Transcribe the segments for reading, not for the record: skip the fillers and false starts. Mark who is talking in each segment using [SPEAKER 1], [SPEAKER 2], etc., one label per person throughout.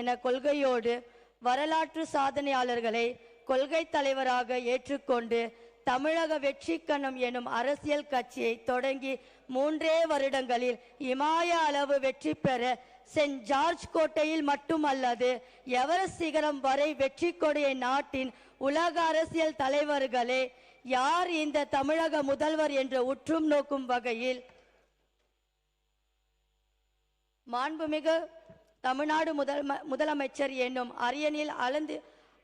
[SPEAKER 1] என கொள்கையோடு வரலாற்று சாதனையாளர்களை கொள்கை தலைவராக ஏற்றுக்கொண்டு தமிழக வெற்றி கணம் எனும் அரசியல் கட்சியை தொடங்கி 3 வருடங்களில் இமாய அளவு வெற்றி பெற சென்ட் ஜார்ஜ் கோட்டையில் மட்டுமல்லது எவரெஸ்ட் சிகரம் வரை வெற்றி கொடியை நாட்டின் உலக அரசியல் தலைவர்களே யார் இந்த தமிழக முதல்வர் என்று உற்றும் நோக்கும் வகையில் மாண்புமிகு தமிழ்நாடு முதலமைச்சர் என்னும் அரியணையில்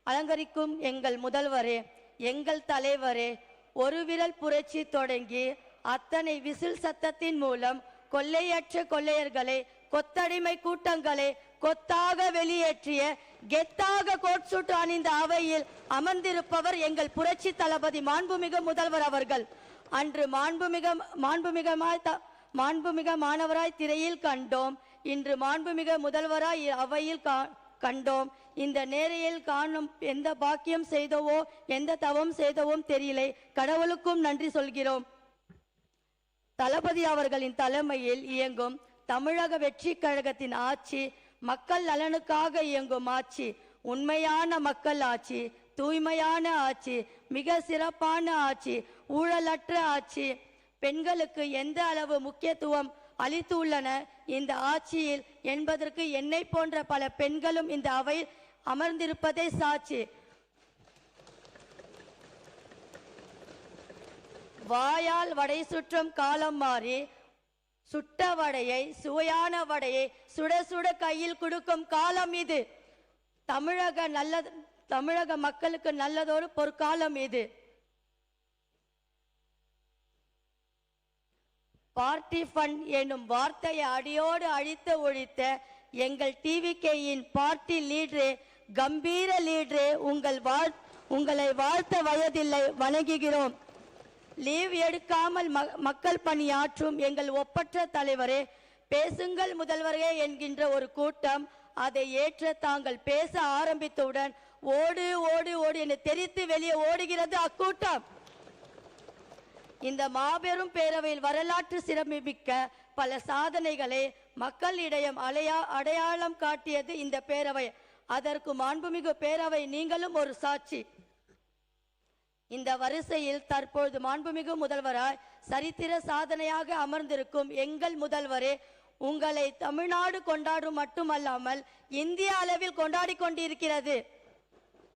[SPEAKER 1] அலங்கரிக்கும் எங்கள் முதல்வரே, எங்கள் தலைவரே, ஒரு விரல் புரட்சி தொடங்கி அத்தனை விசில் சத்தத்தின் மூலம் கொள்ளையற்ற கொள்ளையர்களை கொத்தடிமை கூட்டங்களை கொத்தாக வெளியேற்றிய கெத்தாக கோட் சூட் அணிந்த அவையில் அமர்ந்திருப்பவர் எங்கள் புரட்சி தளபதி மாண்புமிகு முதல்வர் அவர்கள். அன்று மாண்புமிகு மாணவராய் திரையில் கண்டோம், இன்று மாண்புமிகு முதல்வராய் அவையில் கண்டோம். இந்த நேரையில் காணும் எந்த பாக்கியம் செய்தவோ எந்த தவம் செய்தவோம் தெரியலை, கடவுளுக்கும் நன்றி சொல்கிறோம். தளபதி அவர்களின் தலைமையில் இயங்கும் தமிழக வெற்றி கழகத்தின் ஆட்சி மக்கள் நலனுக்காக இயங்கும் ஆட்சி, உண்மையான மக்கள் ஆட்சி, தூய்மையான ஆட்சி, மிக சிறப்பான ஆட்சி, ஊழலற்ற ஆட்சி. பெண்களுக்கு எந்த அளவு முக்கியத்துவம் அளித்துள்ளன இந்த ஆட்சியில் என்பதற்கு என்னை போன்ற பல பெண்களும் இந்த அவையில் அமர்ந்திருப்பதே சாட்சி. வாயால் வடை சுற்றும் காலம் மாறி சுட்ட வடையை சுவையான வடையை சுட சுட கையில் கொடுக்கும் காலம் இது. தமிழக மக்களுக்கு நல்லதொரு பொற்காலம் இது. பார்ட்டி ஃபண்ட் எனும் வார்த்தையை அடியோடு அழித்து ஒழித்த எங்கள் டிவிகேயின் பார்ட்டி லீடரே, கம்பீர லீடரே, உங்களை வாழ்த்த வயதில்லை, வணங்குகிறோம். லீவ் எடுக்காமல் மக்கள் பணியாற்றும் எங்கள் ஒப்பற்ற தலைவரே, பேசுங்கள் முதல்வரே என்கின்ற ஒரு கூட்டம் அதை ஏற்ற தாங்கள் பேச ஆரம்பித்தவுடன் ஓடு ஓடு ஓடு என தெரித்து வெளியே ஓடுகிறது அக்கூட்டம். இந்த மாபெரும் பேரவையில் வரலாற்று சிறப்புமிக்க பல சாதனைகளை மக்களிடையே அடையாளம் காட்டியது இந்த பேரவை. அதற்கு மாண்புமிகு பேரவை நீங்களும் ஒரு சாட்சி. இந்த வரிசையில் தற்பொழுது மாண்புமிகு முதல்வராய் சரித்திர சாதனையாக அமர்ந்திருக்கும் எங்கள் முதல்வரே, உங்களை தமிழ்நாடு கொண்டாடும் மட்டுமல்லாமல் இந்திய அளவில் கொண்டாடி கொண்டிருக்கிறது.